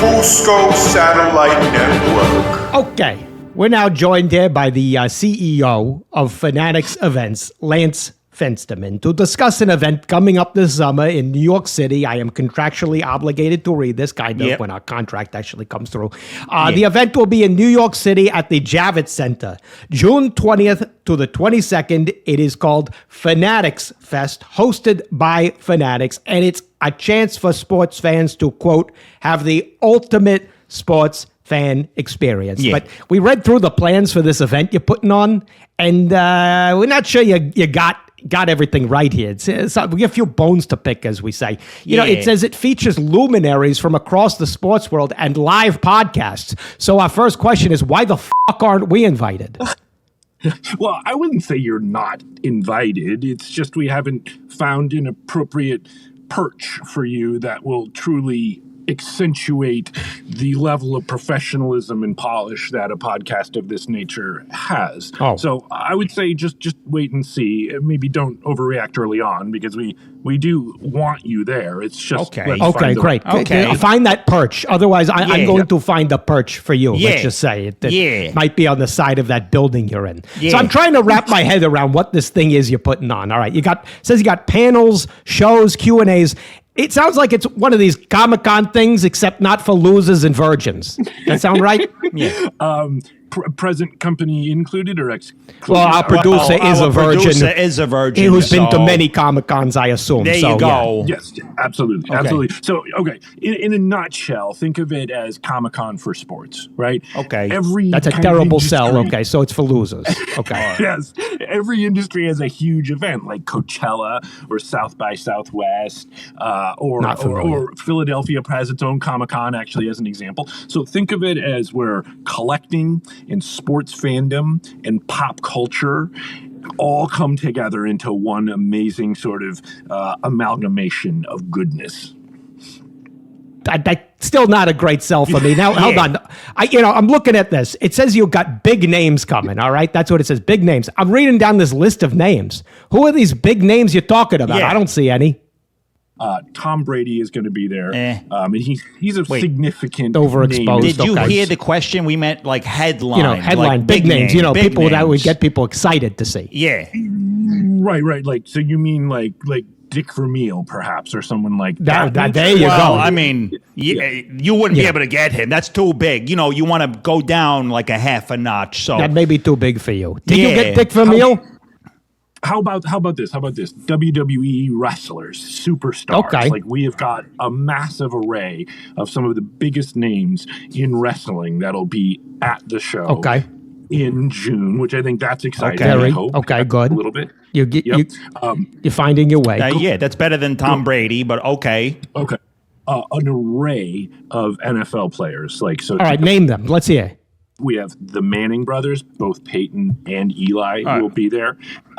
Fusco Satellite Network. Okay, we're now joined here by the CEO of Fanatics Events, Lance Fensterman, to discuss an event coming up this summer in New York City. I am contractually obligated to read this kind of when our contract actually comes through. The event will be in New York City at the Javits Center, June 20th to the 22nd. It is called Fanatics Fest, hosted by Fanatics, and it's a chance for sports fans to, quote, have the ultimate sports fan experience. Yeah. But we read through the plans for this event you're putting on, and we're not sure you got everything right here. It's we have a few bones to pick, as we say. You know, it says it features luminaries from across the sports world and live podcasts. So our first question is, why the fuck aren't we invited? Well, I wouldn't say you're not invited. It's just we haven't found an appropriate perch for you that will truly accentuate the level of professionalism and polish that a podcast of this nature has. So I would say just wait and see. Maybe don't overreact early on, because we do want you there. It's just okay, great. Okay, find that perch. Otherwise, I'm going to find a perch for you. Let's just say it might be on the side of that building you're in. So I'm trying to wrap my head around what this thing is you're putting on. All right, says you got panels, shows, Q&As. It sounds like it's one of these Comic-Con things, except not for losers and virgins. That sound right? Present company included or excluded? Well, our producer is a virgin. Producer is a virgin. Who's been to many Comic-Cons, I assume. There you go. Yeah. Yes, absolutely. Okay. Absolutely. So, in a nutshell, think of it as Comic-Con for sports, right? Okay. That's a terrible sell. Okay, so it's for losers. Okay. Yes. Every industry has a huge event like Coachella or South by Southwest or Philadelphia has its own Comic-Con, actually, as an example. So think of it as we're collecting and sports fandom and pop culture all come together into one amazing sort of amalgamation of goodness. That's still not a great sell for me. Now, hold on. I'm looking at this. It says you've got big names coming, all right? That's what it says, big names. I'm reading down this list of names. Who are these big names you're talking about? I don't see any. Tom Brady is going to be there. And he's a significant overexposed. Did you hear the question? We meant like headline. Headline, like big names. People that would get people excited to see. Yeah. Right. Like, so you mean like Dick Vermeil, perhaps, or someone like that. There you go. I mean, you wouldn't be able to get him. That's too big. You want to go down like a half a notch. So that may be too big for you. Did you get Dick Vermeil? How about this? WWE wrestlers, superstars. Okay. Like, we have got a massive array of some of the biggest names in wrestling that'll be at the show. Okay. In June, which I think that's exciting. Okay. I hope. Okay, good. A little bit. You're finding your way. That's better than Tom Brady, but okay. Okay. An array of NFL players. All right, name them. Let's hear. We have the Manning brothers, both Peyton and Eli, who will be there.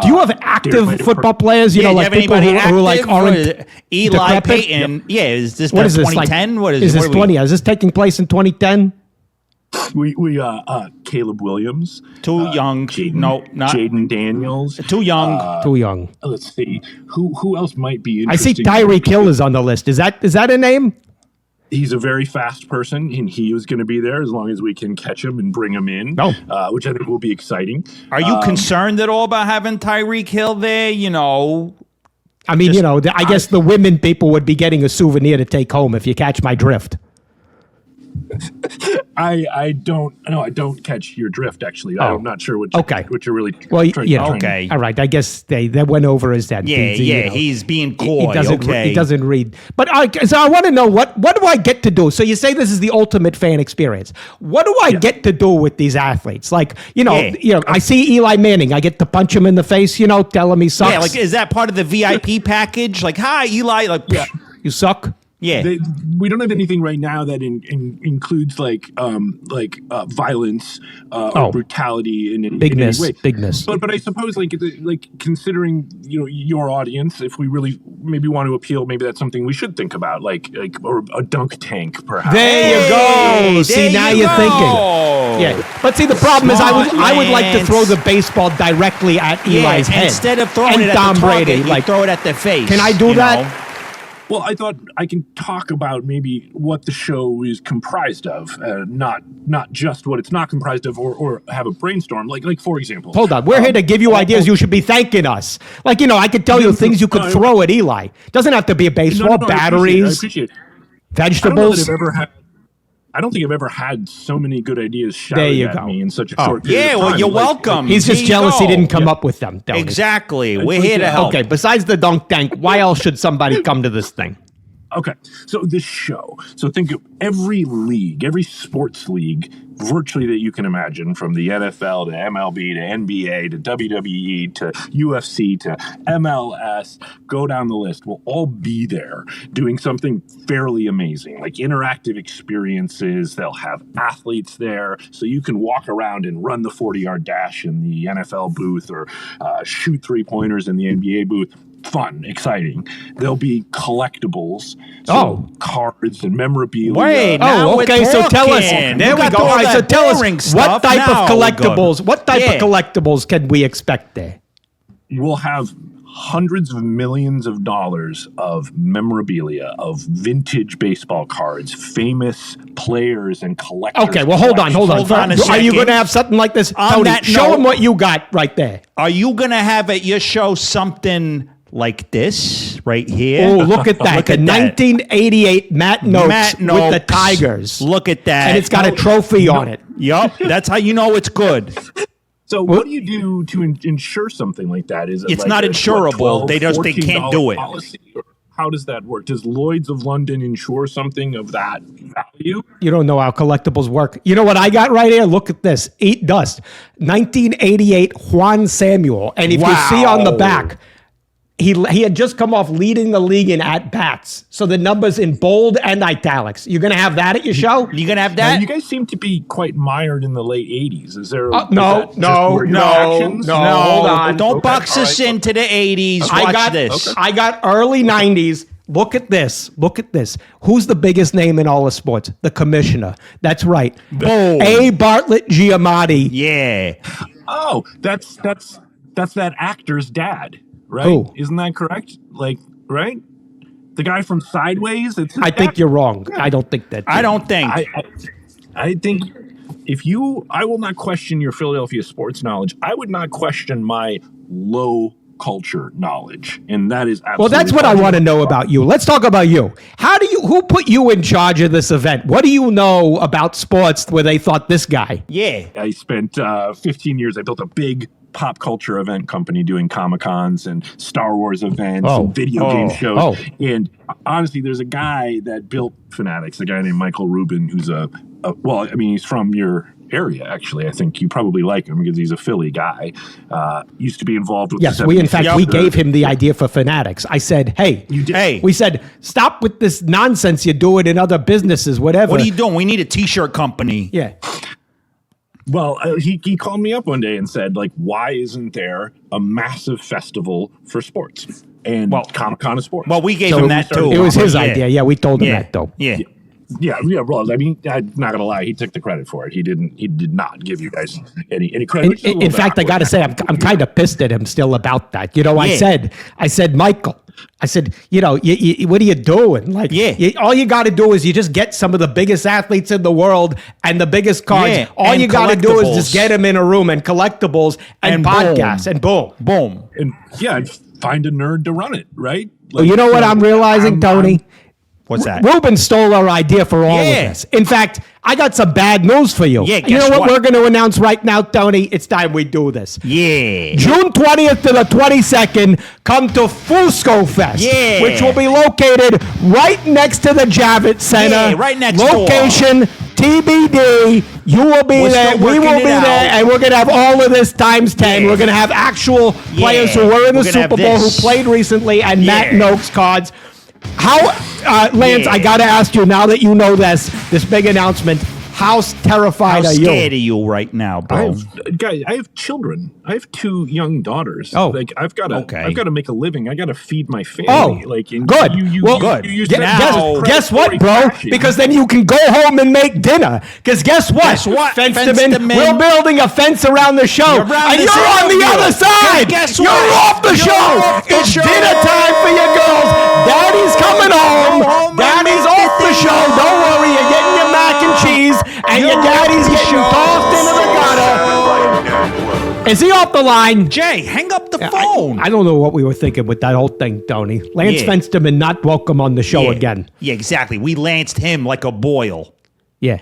Do you have active football players? Like people who like aren't Eli, decrepit? Peyton. Yeah, is this 2010? What is this 20? Is this taking place in 2010? We Caleb Williams. Too young. Jaden Daniels. Too young. Too young. Let's see. Who else might be interesting? I see Tyreek Hill is on the list. Is that a name? He's a very fast person, and he is going to be there as long as we can catch him and bring him in, which I think will be exciting. Are you concerned at all about having Tyreek Hill there? I mean, I guess the women people would be getting a souvenir to take home, if you catch my drift. I don't catch your drift, actually. I'm not sure what you're really trying to. All right. I guess they went over his head. He's being coy. He doesn't read. But so I want to know, what do I get to do? So you say this is the ultimate fan experience. What do I get to do with these athletes? Like, I see Eli Manning. I get to punch him in the face, tell him he sucks. Yeah, like, is that part of the VIP package? Like, hi, Eli. Like, you suck. Yeah, we don't have anything right now that includes violence or brutality in any way. Bigness. But I suppose like considering your audience, if we really maybe want to appeal, maybe that's something we should think about, or a dunk tank, perhaps. There you go. See, now you're thinking. Yeah, but see, the problem is I would like to throw the baseball directly at Eli's head instead of throwing it at Tom the target, Brady. throw it at their face. Can I do that? Well, I thought I can talk about maybe what the show is comprised of, not just what it's not comprised of, or have a brainstorm. Like for example. Hold on, we're here to give you ideas. You should be thanking us. Like, I could tell you things you could throw at Eli. Doesn't have to be a baseball. Batteries, I appreciate it. vegetables. I don't think I've ever had so many good ideas shouted at me in such a short period of time. Well, you're welcome. He's just jealous he didn't come up with them. Exactly. We're here to help. Okay, besides the dunk tank, why else should somebody come to this thing? Okay, so this show. So think of every league, every sports league, virtually that you can imagine, from the NFL to MLB to NBA to WWE to UFC to MLS, go down the list, will all be there doing something fairly amazing, like interactive experiences. They'll have athletes there, so you can walk around and run the 40-yard dash in the NFL booth or shoot three-pointers in the NBA booth. Fun, exciting. There'll be collectibles, cards and memorabilia. Wait, okay. So tell us. There we go. All right, so tell us what type of collectibles. What type of collectibles can we expect there? We'll have hundreds of millions of dollars of memorabilia, of vintage baseball cards, famous players and collectors. Okay, well, hold on. Are you going to have something like this? Tony, show them what you got right there. Are you going to have at your show something like this right here? Oh, look at that. Look at 1988 Matt Noakes with the Tigers. Look at that. And it's got a trophy on it. Yup. That's how you know it's good. So what do you do to insure something like that? Is it's not insurable. They can't do it. Policy? How does that work? Does Lloyd's of London insure something of that value? You don't know how collectibles work. You know what I got right here? Look at this. Eat dust. 1988 Juan Samuel. And if you see on the back, he had just come off leading the league in at-bats. So the number's in bold and italics. You're going to have that at your show? You going to have that? Now, you guys seem to be quite mired in the late 80s. Is there... No. Hold on. Don't box us into the 80s. Watch this. I got early 90s. Look at this. Who's the biggest name in all of sports? The commissioner. That's right. Boom. A. Bartlett Giamatti. Yeah. Oh, that's that actor's dad. Right? Who? Isn't that correct? Right? The guy from Sideways? I think you're wrong. I don't think that. I don't think. I think I will not question your Philadelphia sports knowledge. I would not question my low culture knowledge. And that is absolutely... Well, that's what I want to know about you. Let's talk about you. Who put you in charge of this event? What do you know about sports where they thought this guy? Yeah. I spent 15 years. I built a big pop culture event company doing Comic-Cons and Star Wars events and video game shows. And honestly, there's a guy that built Fanatics, a guy named Michael Rubin, who's he's from your area, actually. I think you probably like him because he's a Philly guy. Used to be involved with we gave him the idea for Fanatics. I said, we said, stop with this nonsense you're doing in other businesses, whatever. What are you doing? We need a t-shirt company. Yeah. Well, he called me up one day and said, why isn't there a massive festival for sports? And Comic-Con is sports. Well, we gave him that too. It was his idea. Yeah, we told him that though. Yeah. Yeah. Well, I mean, I'm not gonna lie. He took the credit for it. He did not give you guys any credit. In fact, I got to say, I'm kind of pissed at him still about that. I said, Michael. I said, what are you doing? All you got to do is you just get some of the biggest athletes in the world and the biggest cards. Yeah, all you got to do is just get them in a room and collectibles and podcasts and boom. And find a nerd to run it, right? Well, you know what I'm realizing, Tony? What's that? Ruben stole our idea for all of this. In fact, I got some bad news for you. Yeah, you know what we're going to announce right now, Tony? It's time we do this. Yeah. June 20th to the 22nd, come to FUSCO Fest, which will be located right next to the Javits Center. Yeah, right next Location TBD. You will be there. We will be there. And we're going to have all of this times 10. We're going to have actual players who were in the Super Bowl, who played recently, and Matt Noakes cards. Lance, I got to ask you, now that you know this big announcement, How terrified How are scared you? are you right now, bro? I have children. I have 2 young daughters. Oh. Like I've got to make a living. I got to feed my family. Oh, like good. Guess what, bro? Because then you can go home and make dinner. Because guess what? Fensterman, we're building a fence around the show. And you're on the other side. Guess you're what? off the show. It's dinner time for your girls. Daddy's coming home. Daddy's off the show. Don't worry. You're getting your mac and cheese. And your daddy's getting tossed into the gutter. Satellite Network. Is he off the line? Jay, hang up the phone. I don't know what we were thinking with that whole thing, Tony. Lance Yeah. Fensterman not welcome on the show again. Yeah, exactly. We lanced him like a boil. Yeah.